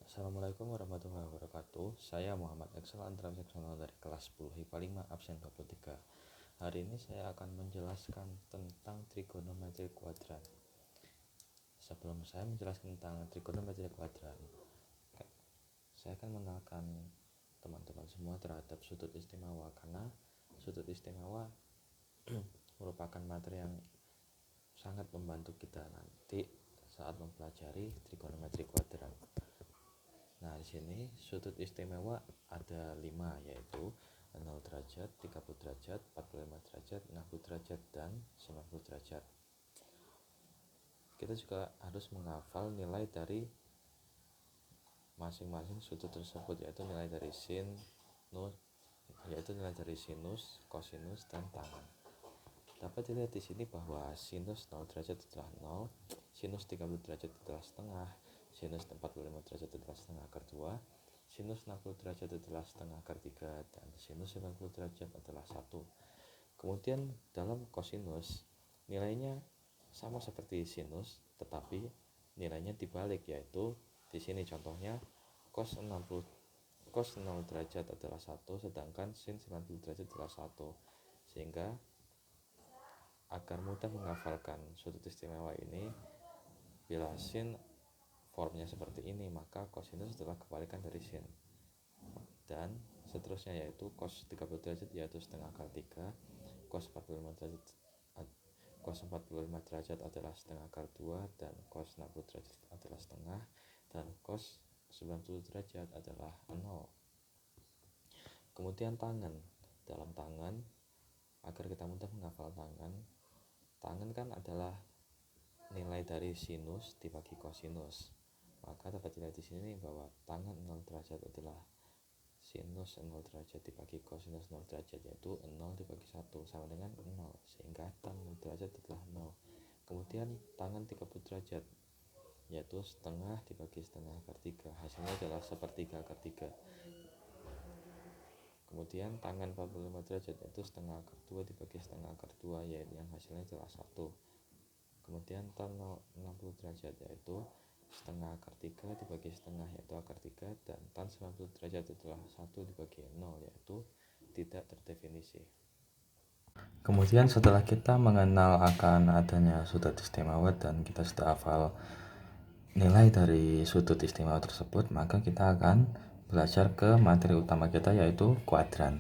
Assalamualaikum warahmatullahi wabarakatuh. Saya Muhammad Excel Antara Seksional dari kelas 10 IPA 5 absen 23. Hari ini saya akan menjelaskan tentang trigonometri kuadran. Sebelum saya menjelaskan tentang trigonometri kuadran, saya akan mengenalkan teman-teman semua terhadap sudut istimewa, karena sudut istimewa merupakan materi yang sangat membantu kita nanti saat mempelajari trigonometri kuadran. Nah, di sini sudut istimewa ada 5, yaitu 0 derajat, 30 derajat, 45 derajat, 60 derajat, dan 90 derajat. Kita juga harus menghafal nilai dari masing-masing sudut tersebut, yaitu nilai dari sinus, kosinus, dan tangen. Dapat dilihat di sini bahwa sinus 0 derajat adalah 0, sinus 30 derajat adalah setengah, sinus 45 derajat adalah setengah akar 2, sinus 60 derajat adalah setengah akar 3, dan sinus 90 derajat adalah 1. Kemudian dalam kosinus, nilainya sama seperti sinus, tetapi nilainya dibalik, yaitu di sini contohnya cos 0 derajat adalah 1, sedangkan sin 90 derajat adalah 1. Sehingga agar mudah menghafalkan sudut istimewa ini, bila sin formnya seperti ini, maka kosinus adalah kebalikan dari sin. Dan seterusnya, yaitu cos 30 derajat yaitu setengah akar 3, cos 45 derajat adalah setengah akar 2, dan cos 60 derajat adalah setengah, dan cos 90 derajat adalah 0. Kemudian tangen. Dalam tangen, agar kita mudah menghafal tangen kan adalah nilai dari sinus dibagi kosinus. Maka dapat dilihat di sini bahwa tangen 0 derajat adalah sinus 0 derajat dibagi kosinus 0 derajat, yaitu 0 dibagi 1 sama dengan 0, sehingga tan 0 derajat adalah 0. Kemudian tangen 30 derajat, yaitu setengah dibagi setengah akar 3, hasilnya adalah sepertiga akar 3. Kemudian tangen 45 derajat, yaitu setengah akar 2 dibagi setengah akar 2, yaitu yang hasilnya adalah 1. Kemudian tan 60 derajat, yaitu setengah akar 3 dibagi setengah, yaitu akar 3, dan tan 90 derajat adalah 1 dibagi 0, yaitu tidak terdefinisi. Kemudian setelah kita mengenal akan adanya sudut istimewa dan kita sudah hafal nilai dari sudut istimewa tersebut, maka kita akan belajar ke materi utama kita, yaitu kuadran.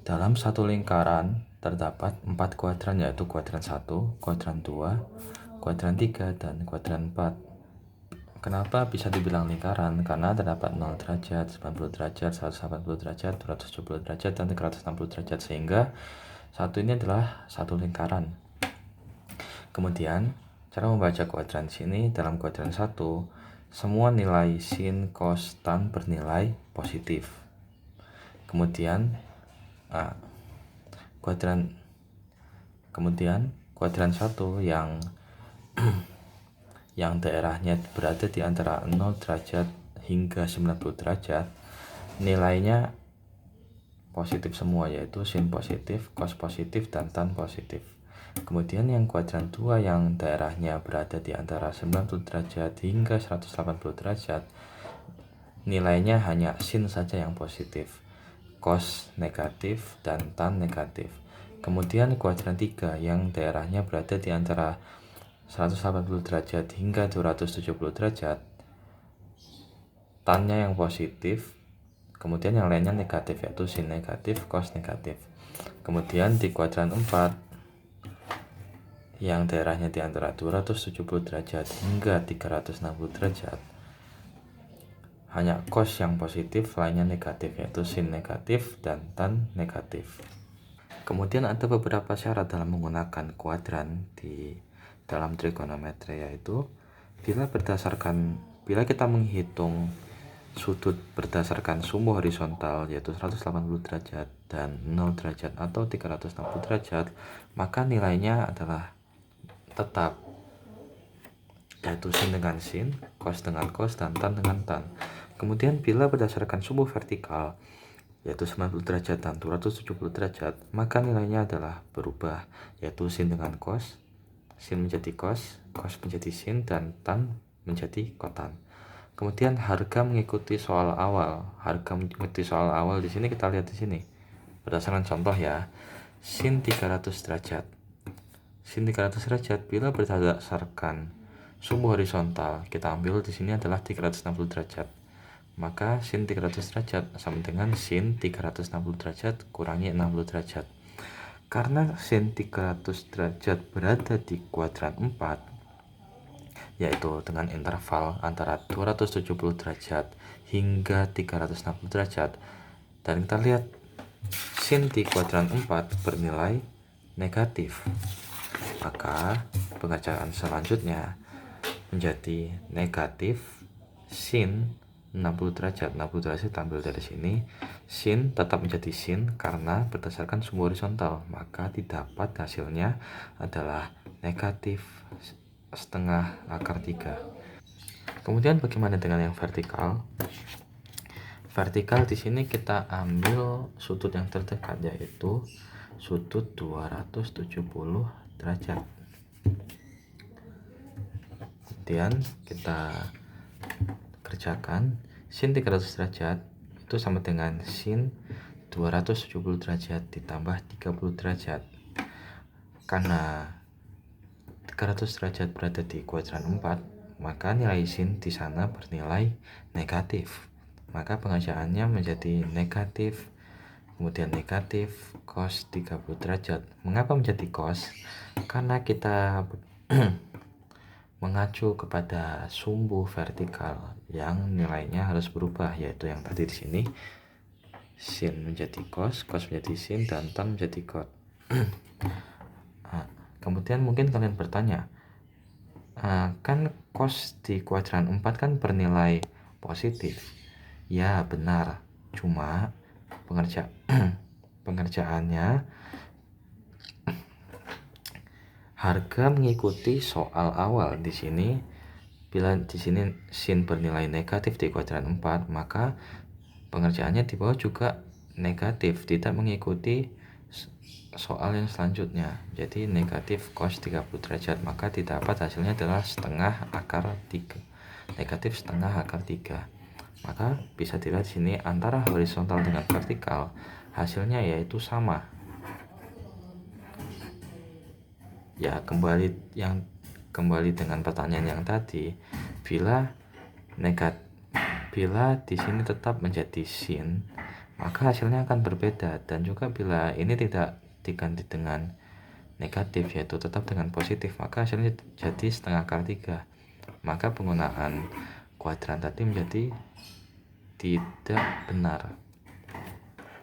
Dalam satu lingkaran terdapat 4 kuadran, yaitu kuadran 1, kuadran 2, kuadran 3, dan kuadran 4. Kenapa bisa dibilang lingkaran? Karena terdapat 0 derajat, 90 derajat, 180 derajat, 270 derajat, dan 360 derajat, sehingga satu ini adalah satu lingkaran. Kemudian cara membaca kuadran sini, dalam kuadran 1 semua nilai sin, cos, tan bernilai positif. Kemudian kuadran 1 yang daerahnya berada di antara 0 derajat hingga 90 derajat, nilainya positif semua, yaitu sin positif, cos positif, dan tan positif. Kemudian yang kuadran 2 yang daerahnya berada di antara 90 derajat hingga 180 derajat, nilainya hanya sin saja yang positif, cos negatif, dan tan negatif. Kemudian kuadran 3 yang daerahnya berada di antara 180 derajat hingga 270 derajat, tannya yang positif, kemudian yang lainnya negatif, yaitu sin negatif, cos negatif. Kemudian di kuadran 4 yang daerahnya di antara 270 derajat hingga 360 derajat, hanya cos yang positif, lainnya negatif, yaitu sin negatif dan tan negatif. Kemudian ada beberapa syarat dalam menggunakan kuadran di dalam trigonometri, yaitu bila kita menghitung sudut berdasarkan sumbu horizontal, yaitu 180 derajat dan 0 derajat atau 360 derajat, maka nilainya adalah tetap, yaitu sin dengan sin, cos dengan cos, dan tan dengan tan. Kemudian bila berdasarkan sumbu vertikal, yaitu 90 derajat dan 270 derajat, maka nilainya adalah berubah, yaitu sin dengan cos, sin menjadi cos, cos menjadi sin, dan tan menjadi kotan. Kemudian harga mengikuti soal awal. Harga mengikuti soal awal di sini kita lihat di sini. Berdasarkan contoh ya. Sin 300 derajat. Sin 300 derajat bila berdasarkan sumbu horizontal, kita ambil di sini adalah 360 derajat. Maka sin 300 derajat sama dengan sin 360 derajat kurangi 60 derajat. Karena sin 300 derajat berada di kuadran 4, yaitu dengan interval antara 270 derajat hingga 360 derajat. Dan kita lihat sin di kuadran 4 bernilai negatif. Maka pengerjaan selanjutnya menjadi negatif sin 60 derajat. 60 derajat ambil dari sini. Sin tetap menjadi sin karena berdasarkan sumbu horizontal. Maka didapat hasilnya adalah negatif setengah akar 3. Kemudian bagaimana dengan yang vertikal? Vertikal di sini kita ambil sudut yang terdekat, yaitu sudut 270 derajat. Kemudian kita kerjakan sin 300 derajat itu sama dengan sin 270 derajat ditambah 30 derajat. Karena 300 derajat berada di kuadran 4, maka nilai sin di sana bernilai negatif. Maka pengerjaannya menjadi negatif, kemudian negatif cos 30 derajat. Mengapa menjadi cos? Karena kita mengacu kepada sumbu vertikal yang nilainya harus berubah, yaitu yang tadi di sini sin menjadi cos, cos menjadi sin, dan tan menjadi cot. Kemudian mungkin kalian bertanya, kan cos di kuadran 4 kan bernilai positif. Ya benar, cuma pengerjaannya harga mengikuti soal awal. Di sini bila di sini sin bernilai negatif di kuadran 4, maka pengerjaannya di bawah juga negatif, tidak mengikuti soal yang selanjutnya. Jadi negatif cos 30 derajat, maka didapat hasilnya adalah setengah akar 3. Negatif setengah akar 3. Maka bisa dilihat di sini antara horizontal dengan vertikal hasilnya yaitu sama. Ya, kembali dengan pertanyaan yang tadi, bila di sini tetap menjadi sin, maka hasilnya akan berbeda. Dan juga bila ini tidak diganti dengan negatif, yaitu tetap dengan positif, maka hasilnya jadi setengah akar 3. Maka penggunaan kuadran tadi menjadi tidak benar.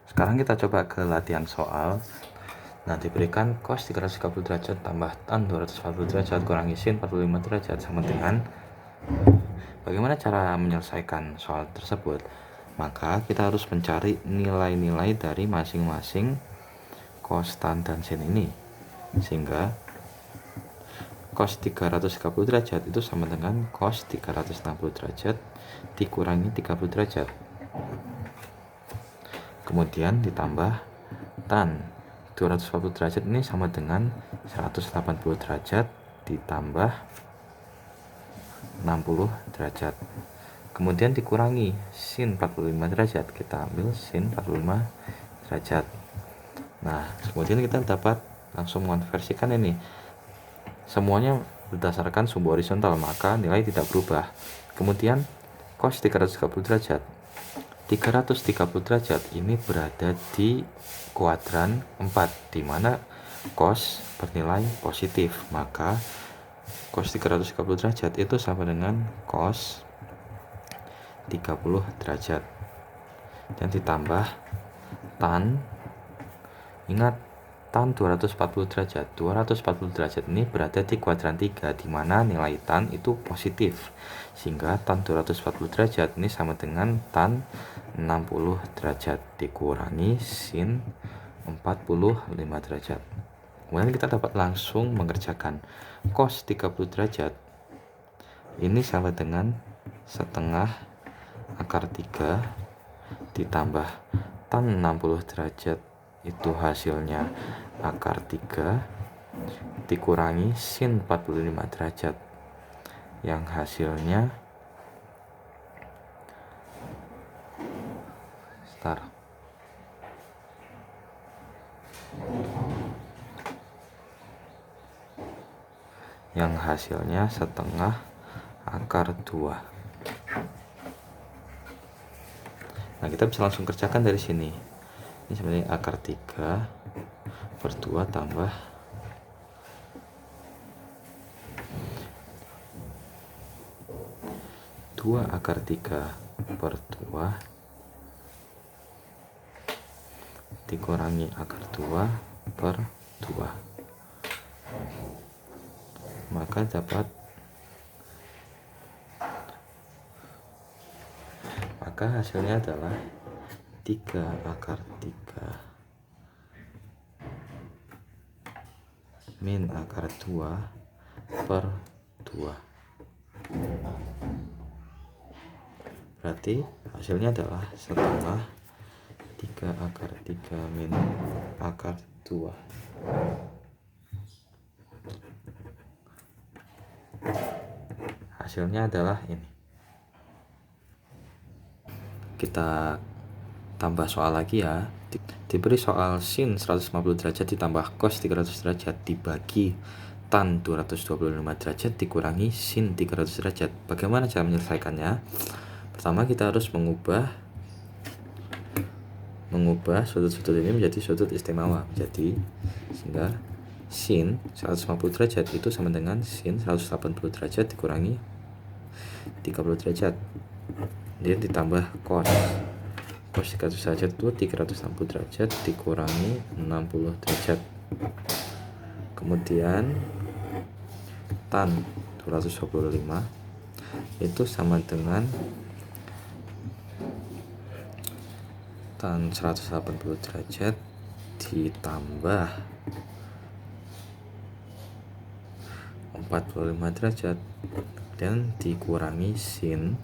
Sekarang kita coba ke latihan soal. Nah, diberikan cos 330 derajat tambah tan 240 derajat kurangi sin 45 derajat sama dengan, bagaimana cara menyelesaikan soal tersebut? Maka kita harus mencari nilai-nilai dari masing-masing cos, tan, dan sin ini. Sehingga cos 330 derajat itu sama dengan cos 360 derajat dikurangi 30 derajat. Kemudian ditambah tan 240 derajat ini sama dengan 180 derajat ditambah 60 derajat. Kemudian dikurangi sin 45 derajat. Kita ambil sin 45 derajat. Nah, kemudian kita dapat langsung mengonversikan ini. Semuanya berdasarkan sumbu horizontal, maka nilai tidak berubah. Kemudian cos 330 derajat. 330 derajat ini berada di kuadran 4, di mana cos bernilai positif. Maka cos 330 derajat itu sama dengan cos 30 derajat. Dan ditambah tan, ingat tan 240 derajat. 240 derajat ini berada di kuadran 3, di mana nilai tan itu positif. Sehingga tan 240 derajat ini sama dengan tan 60 derajat dikurangi sin 45 derajat. Kemudian kita dapat langsung mengerjakan cos 30 derajat ini sama dengan setengah akar 3 ditambah tan 60 derajat itu hasilnya akar 3 dikurangi sin 45 derajat yang hasilnya akar. Yang hasilnya setengah akar 2. Nah, kita bisa langsung kerjakan dari sini. Ini sebenarnya akar 3 per 2 tambah 2 akar 3 per 2 dikurangi akar 2 per 2. Maka hasilnya adalah 3 akar 3 min akar 2 per 2. Berarti hasilnya adalah setengah 3 akar 3 min akar 2. Hasilnya adalah ini. Kita tambah soal lagi ya. Diberi soal sin 150 derajat ditambah cos 300 derajat dibagi tan 225 derajat dikurangi sin 300 derajat. Bagaimana cara menyelesaikannya? Pertama, kita harus mengubah sudut-sudut ini menjadi sudut istimewa. Jadi sehingga sin 150 derajat itu sama dengan sin 180 derajat dikurangi 30 derajat. Dia ditambah cos 300 derajat itu 360 derajat dikurangi 60 derajat. Kemudian tan 225 itu sama dengan tan 180 derajat ditambah 45 derajat dan dikurangi sin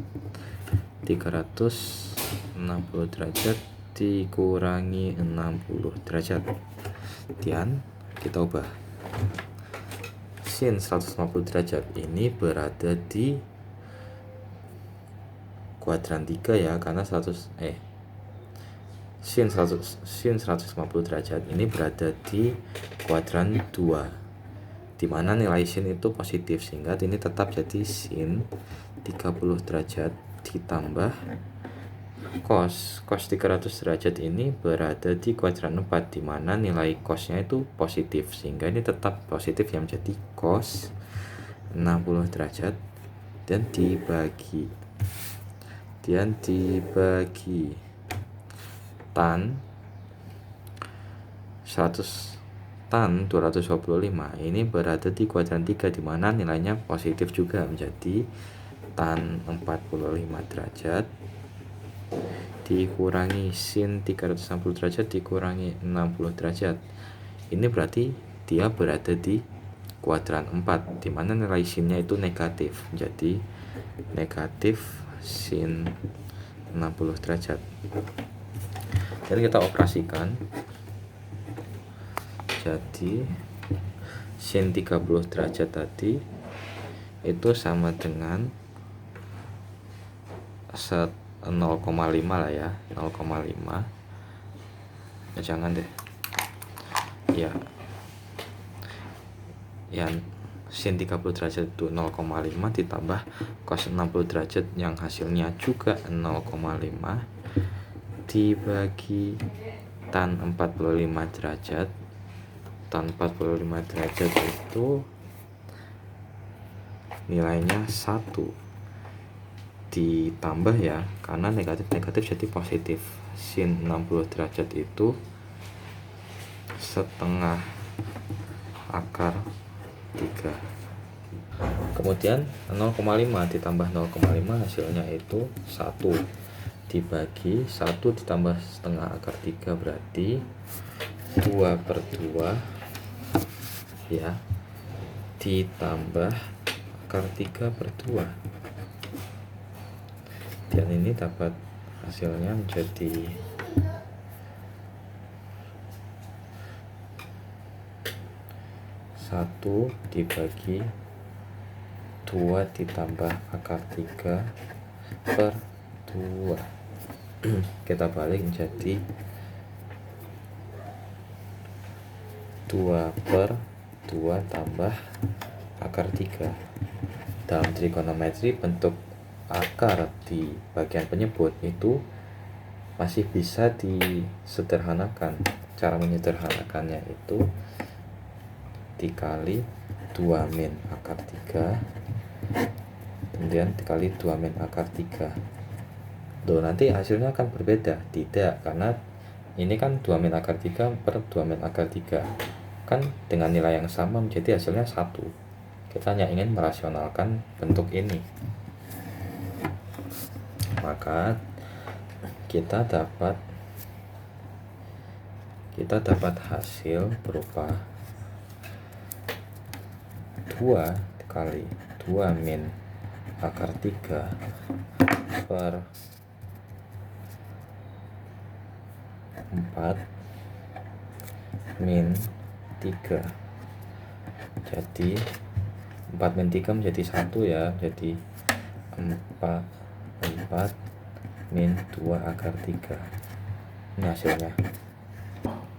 360 derajat dikurangi 60 derajat. Dan kita ubah. Sin 150 derajat ini berada di kuadran 3 ya, karena sin 150 derajat ini berada di kuadran 2, dimana nilai sin itu positif, sehingga ini tetap jadi sin 30 derajat ditambah cos 300 derajat ini berada di kuadran 4, dimana nilai cosnya itu positif, sehingga ini tetap positif yang menjadi cos 60 derajat dan dibagi tan 225 ini berada di kuadran 3, dimana nilainya positif juga, menjadi tan 45 derajat dikurangi sin 360 derajat dikurangi 60 derajat. Ini berarti dia berada di kuadran 4, dimana nilai sinnya itu negatif, jadi negatif sin 60 derajat. Jadi kita operasikan, jadi sin 30 derajat tadi itu sama dengan 0,5 lah ya, 0,5 ya, jangan deh ya, yang sin 30 derajat itu 0,5 ditambah cos 60 derajat yang hasilnya juga 0,5 dibagi tan 45 derajat. Tan 45 derajat itu nilainya 1 ditambah ya, karena negatif jadi positif, sin 60 derajat itu setengah akar 3. Kemudian 0,5 ditambah 0,5 hasilnya itu 1 dibagi 1 ditambah setengah akar 3 berarti 2/2 ya, ditambah akar 3/2, dan ini dapat hasilnya menjadi 1 dibagi 2 ditambah akar 3/2. kita balik menjadi 2/2 tambah akar 3. Dalam trigonometri bentuk akar di bagian penyebut itu masih bisa disederhanakan. Cara menyederhanakannya itu dikali 2 min akar 3, kemudian dikali 2 min akar 3. Loh, nanti hasilnya akan berbeda. Tidak, karena ini kan 2 min akar 3 per 2 min akar 3 kan dengan nilai yang sama, menjadi hasilnya 1. Kita hanya ingin merasionalkan bentuk ini, maka kita dapat hasil berupa 2 kali 2 min akar 3 per 4 min 3. Jadi 4 min 3 menjadi 1 ya, jadi 4 min 2 akar 3. Ini hasilnya.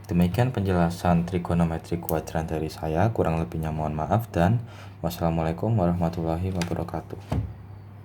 Demikian penjelasan trigonometri kuadran dari saya, kurang lebihnya mohon maaf, dan wassalamualaikum warahmatullahi wabarakatuh.